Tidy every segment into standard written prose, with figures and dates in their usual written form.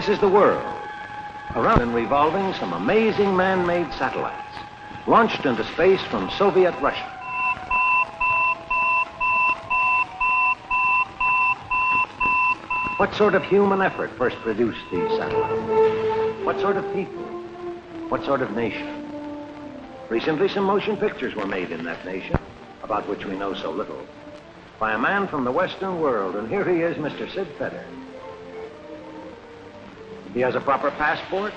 This is the world, around and revolving some amazing man-made satellites, launched into space from Soviet Russia. What sort of human effort first produced these satellites? What sort of people? What sort of nation? Recently, some motion pictures were made in that nation, about which we know so little, by a man from the Western world, and here he is, Mr. Sid Fetter. He has a proper passport,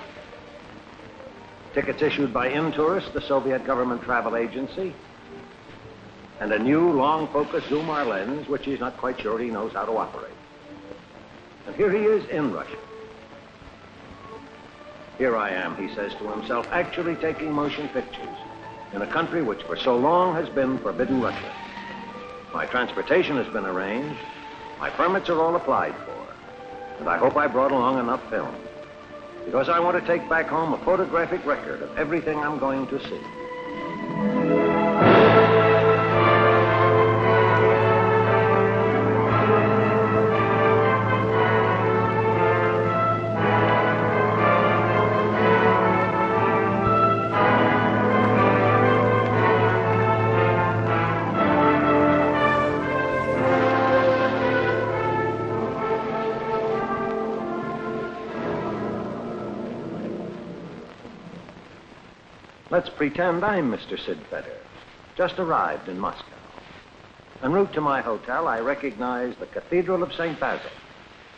tickets issued by Intourist, the Soviet government travel agency, and a new long-focus Zoomar lens, which he's not quite sure he knows how to operate. And here he is in Russia. Here I am, he says to himself, actually taking motion pictures in a country which for so long has been forbidden Russia. My transportation has been arranged, my permits are all applied for, and I hope I brought along enough film, because I want to take back home a photographic record of everything I'm going to see. Let's pretend I'm Mr. Sid Fetter, just arrived in Moscow. En route to my hotel, I recognize the Cathedral of St. Basil,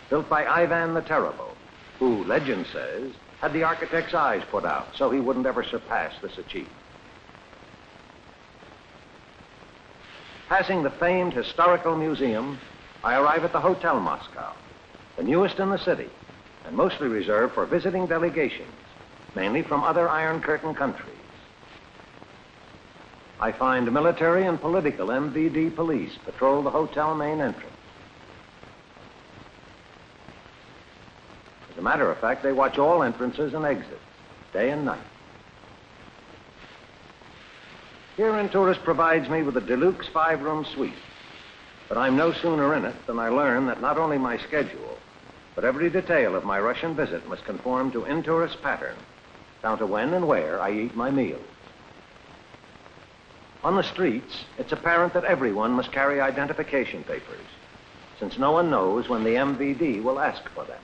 built by Ivan the Terrible, who, legend says, had the architect's eyes put out so he wouldn't ever surpass this achievement. Passing the famed historical museum, I arrive at the Hotel Moscow, the newest in the city, and mostly reserved for visiting delegations, mainly from other Iron Curtain countries. I find military and political MVD police patrol the hotel main entrance. As a matter of fact, they watch all entrances and exits, day and night. Here, Intourist provides me with a deluxe 5-room suite, but I'm no sooner in it than I learn that not only my schedule, but every detail of my Russian visit must conform to Intourist pattern, down to when and where I eat my meals. On the streets, it's apparent that everyone must carry identification papers, since no one knows when the MVD will ask for them.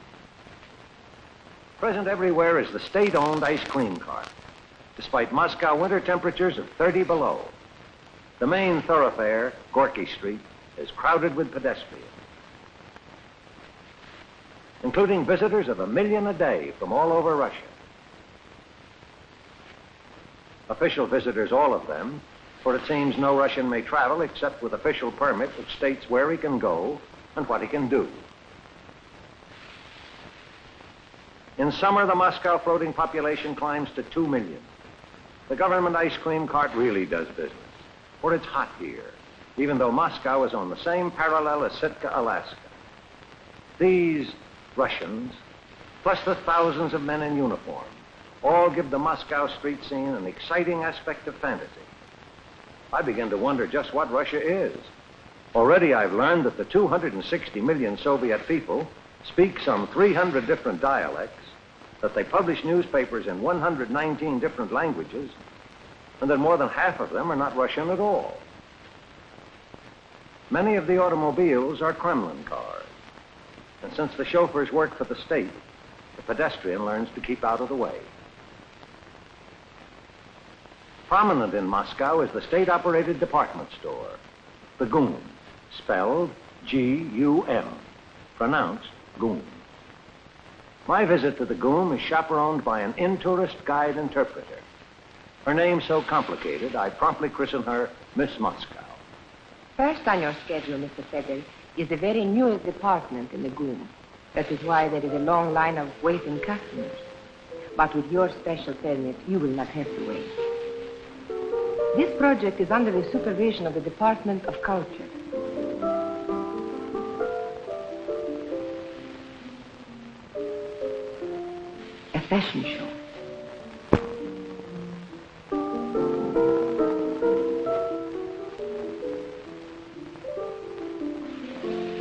Present everywhere is the state-owned ice cream cart, despite Moscow winter temperatures of 30 below. The main thoroughfare, Gorky Street, is crowded with pedestrians, including visitors of 1 million a day from all over Russia. Official visitors, all of them, for it seems no Russian may travel except with official permit which states where he can go and what he can do. In summer, the Moscow floating population climbs to 2 million. The government ice cream cart really does business, for it's hot here, even though Moscow is on the same parallel as Sitka, Alaska. These Russians, plus the thousands of men in uniform, all give the Moscow street scene an exciting aspect of fantasy. I begin to wonder just what Russia is. Already I've learned that the 260 million Soviet people speak some 300 different dialects, that they publish newspapers in 119 different languages, and that more than half of them are not Russian at all. Many of the automobiles are Kremlin cars, and since the chauffeurs work for the state, the pedestrian learns to keep out of the way. Prominent in Moscow is the state-operated department store, the GUM, spelled G-U-M, pronounced GUM. My visit to the GUM is chaperoned by an Intourist guide interpreter. Her name so complicated, I promptly christen her Miss Moscow. First on your schedule, Mr. Fetter, is the very newest department in the GUM. That is why there is a long line of waiting customers. But with your special permit, you will not have to wait. This project is under the supervision of the Department of Culture. A fashion show.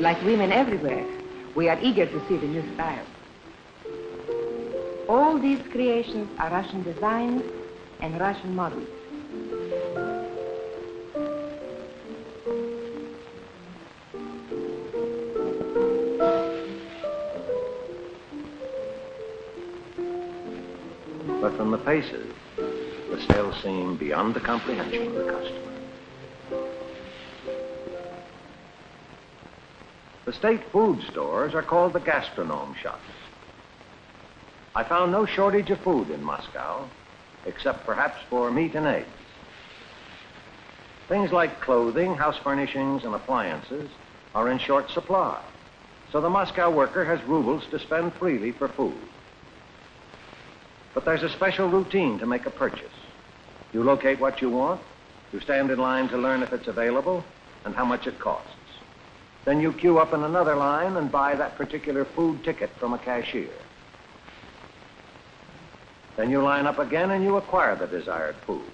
Like women everywhere, we are eager to see the new style. All these creations are Russian designs and Russian models. But from the faces, the sales seem beyond the comprehension of the customer. The state food stores are called the gastronome shops. I found no shortage of food in Moscow, except perhaps for meat and eggs. Things like clothing, house furnishings, and appliances are in short supply, so the Moscow worker has rubles to spend freely for food. But there's a special routine to make a purchase. You locate what you want, you stand in line to learn if it's available and how much it costs. Then you queue up in another line and buy that particular food ticket from a cashier. Then you line up again and you acquire the desired food.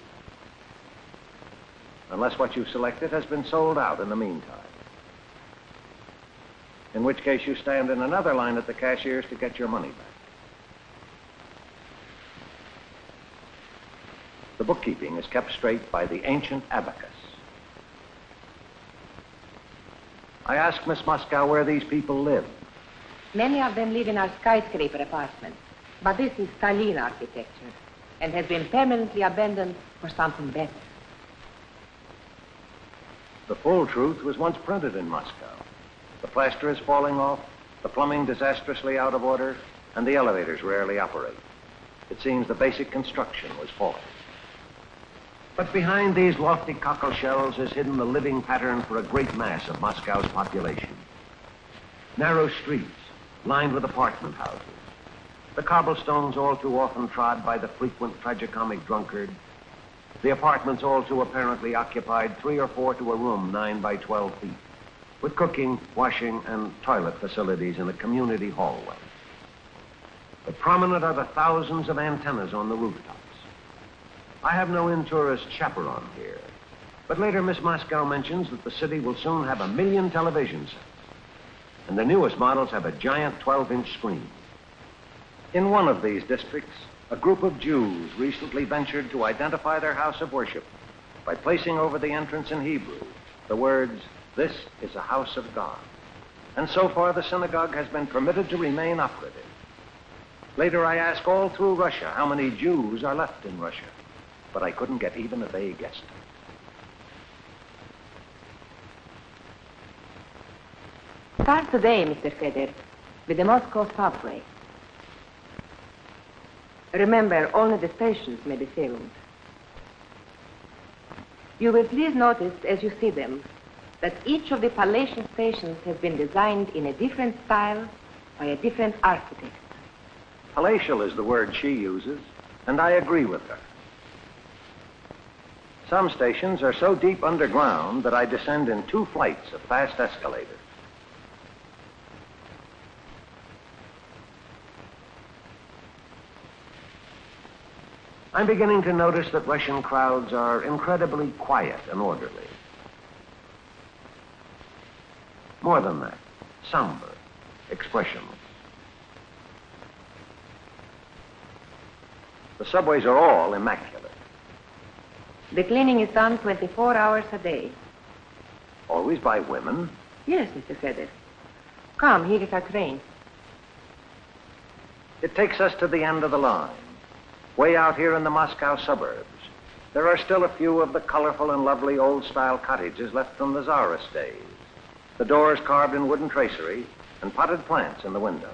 Unless what you've selected has been sold out in the meantime. In which case you stand in another line at the cashier's to get your money back. The bookkeeping is kept straight by the ancient abacus. I asked Miss Moscow where these people live. Many of them live in our skyscraper apartments, but this is Stalin architecture and has been permanently abandoned for something better. The full truth was once printed in Moscow. The plaster is falling off, the plumbing disastrously out of order, and the elevators rarely operate. It seems the basic construction was faulty. But behind these lofty cockle shells is hidden the living pattern for a great mass of Moscow's population. Narrow streets, lined with apartment houses. The cobblestones all too often trod by the frequent tragicomic drunkard. The apartments all too apparently occupied 3 or 4 to a room 9 by 12 feet, with cooking, washing, and toilet facilities in a community hallway. But prominent are the thousands of antennas on the rooftops. I have no in-tourist chaperone here, but later Miss Moscow mentions that the city will soon have 1 million television sets, and the newest models have a giant 12-inch screen. In one of these districts, a group of Jews recently ventured to identify their house of worship by placing over the entrance in Hebrew the words, "This is a house of God." And so far, the synagogue has been permitted to remain operative. Later, I asked all through Russia how many Jews are left in Russia, but I couldn't get even a vague estimate. Start today, Mr. Feder, with the Moscow subway. Remember, only the stations may be filmed. You will please notice, as you see them, that each of the palatial stations has been designed in a different style by a different architect. Palatial is the word she uses, and I agree with her. Some stations are so deep underground that I descend in 2 flights of fast escalators. I'm beginning to notice that Russian crowds are incredibly quiet and orderly. More than that, somber, expressionless. The subways are all immaculate. The cleaning is done 24 hours a day. Always by women? Yes, Mr. Feder. Come, here is our train. It takes us to the end of the line, way out here in the Moscow suburbs. There are still a few of the colorful and lovely old-style cottages left from the Tsarist days. The doors carved in wooden tracery and potted plants in the windows.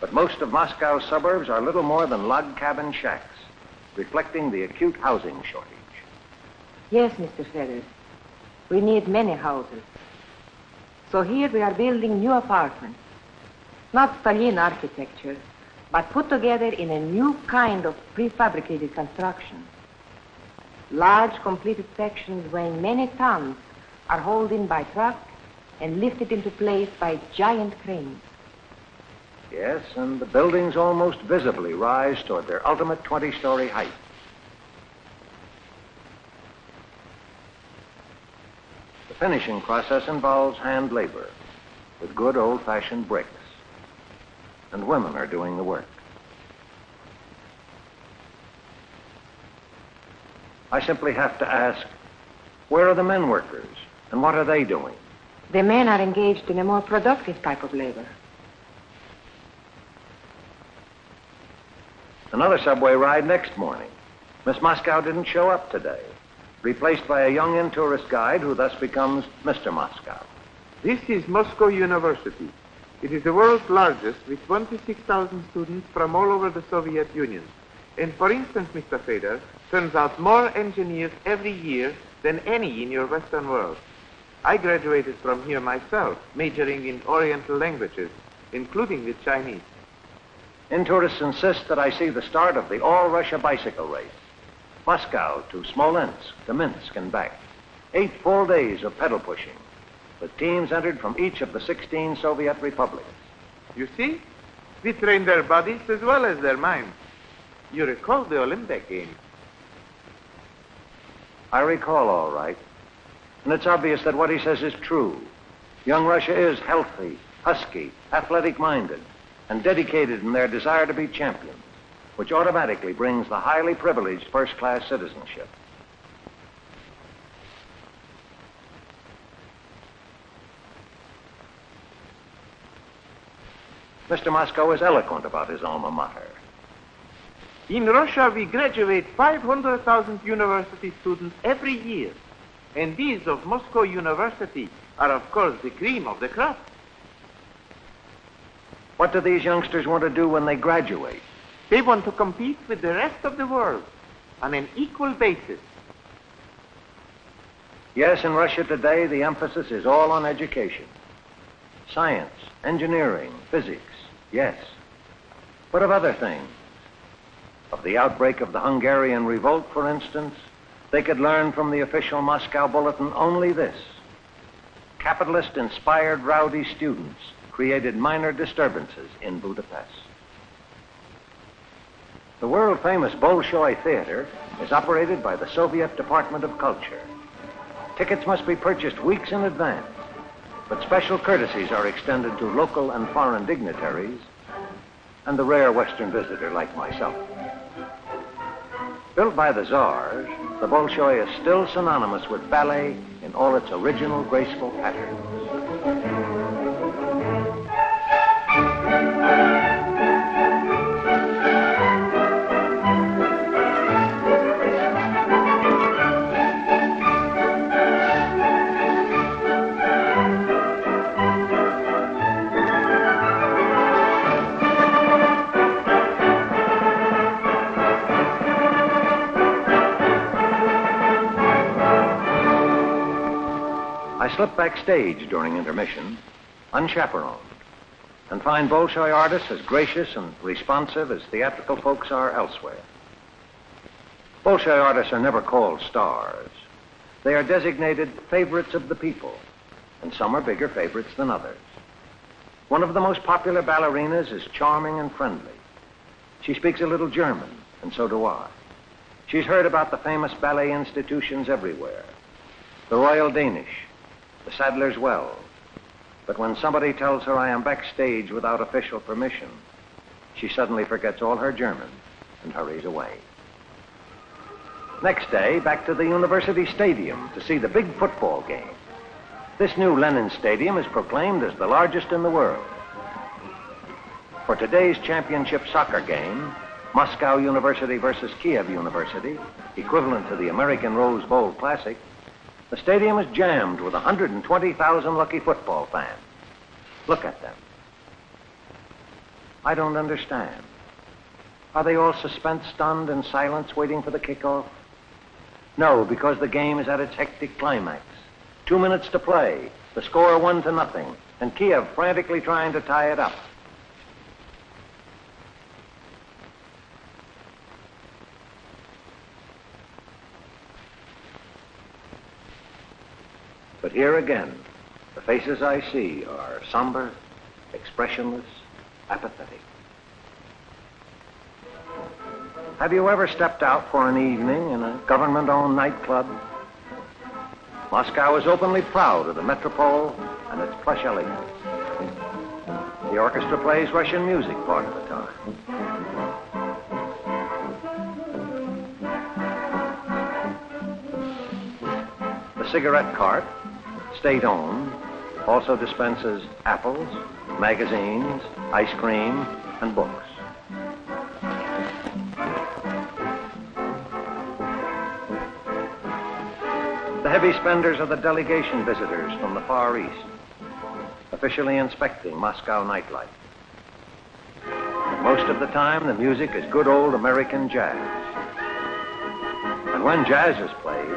But most of Moscow's suburbs are little more than log cabin shacks, reflecting the acute housing shortage. Yes, Mr. Feder. We need many houses. So here we are building new apartments. Not Stalin architecture, but put together in a new kind of prefabricated construction. Large completed sections weighing many tons are hauled in by truck and lifted into place by giant cranes. Yes, and the buildings almost visibly rise toward their ultimate 20-story height. The finishing process involves hand labor with good old-fashioned bricks, and women are doing the work. I simply have to ask, where are the men workers, and what are they doing? The men are engaged in a more productive type of labor. Another subway ride next morning. Miss Moscow didn't show up today, replaced by a young in-tourist guide who thus becomes Mr. Moscow. This is Moscow University. It is the world's largest, with 26,000 students from all over the Soviet Union. And for instance, Mr. Feder, turns out more engineers every year than any in your Western world. I graduated from here myself, majoring in Oriental languages, including the Chinese. In-tourists insist that I see the start of the all-Russia bicycle race. Moscow to Smolensk, to Minsk and back. 8 full days of pedal pushing, with teams entered from each of the 16 Soviet republics. You see, we train their bodies as well as their minds. You recall the Olympic Games. I recall all right. And it's obvious that what he says is true. Young Russia is healthy, husky, athletic-minded, and dedicated in their desire to be champions, which automatically brings the highly privileged first-class citizenship. Mr. Moscow is eloquent about his alma mater. In Russia, we graduate 500,000 university students every year. And these of Moscow University are, of course, the cream of the crop. What do these youngsters want to do when they graduate? They want to compete with the rest of the world on an equal basis. Yes, in Russia today, the emphasis is all on education. Science, engineering, physics, yes. But of other things. Of the outbreak of the Hungarian revolt, for instance, they could learn from the official Moscow bulletin only this. Capitalist-inspired rowdy students created minor disturbances in Budapest. The world-famous Bolshoi Theater is operated by the Soviet Department of Culture. Tickets must be purchased weeks in advance, but special courtesies are extended to local and foreign dignitaries and the rare Western visitor like myself. Built by the Tsars, the Bolshoi is still synonymous with ballet in all its original graceful patterns. I slip backstage during intermission, unchaperoned, and find Bolshoi artists as gracious and responsive as theatrical folks are elsewhere. Bolshoi artists are never called stars. They are designated favorites of the people, and some are bigger favorites than others. One of the most popular ballerinas is charming and friendly. She speaks a little German, and so do I. She's heard about the famous ballet institutions everywhere. The Royal Danish, the Sadler's Wells. But when somebody tells her I am backstage without official permission, she suddenly forgets all her German and hurries away. Next day, back to the University Stadium to see the big football game. This new Lenin Stadium is proclaimed as the largest in the world. For today's championship soccer game, Moscow University versus Kiev University, equivalent to the American Rose Bowl Classic, the stadium is jammed with 120,000 lucky football fans. Look at them. I don't understand. Are they all suspense stunned in silence waiting for the kickoff? No, because the game is at its hectic climax. 2 minutes to play, the score 1-0, and Kiev frantically trying to tie it up. But here again, the faces I see are somber, expressionless, apathetic. Have you ever stepped out for an evening in a government-owned nightclub? Moscow is openly proud of the Metropole and its plush elegance. The orchestra plays Russian music part of the time. cigarette cart, state-owned, also dispenses apples, magazines, ice cream, and books. The heavy spenders are the delegation visitors from the Far East, officially inspecting Moscow nightlife. Most of the time, the music is good old American jazz. And when jazz is played,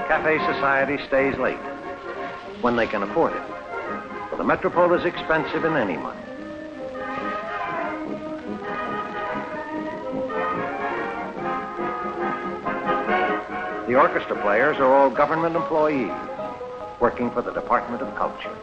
cafe society stays late, when they can afford it. For the metropole is expensive in any money. The orchestra players are all government employees working for the Department of Culture.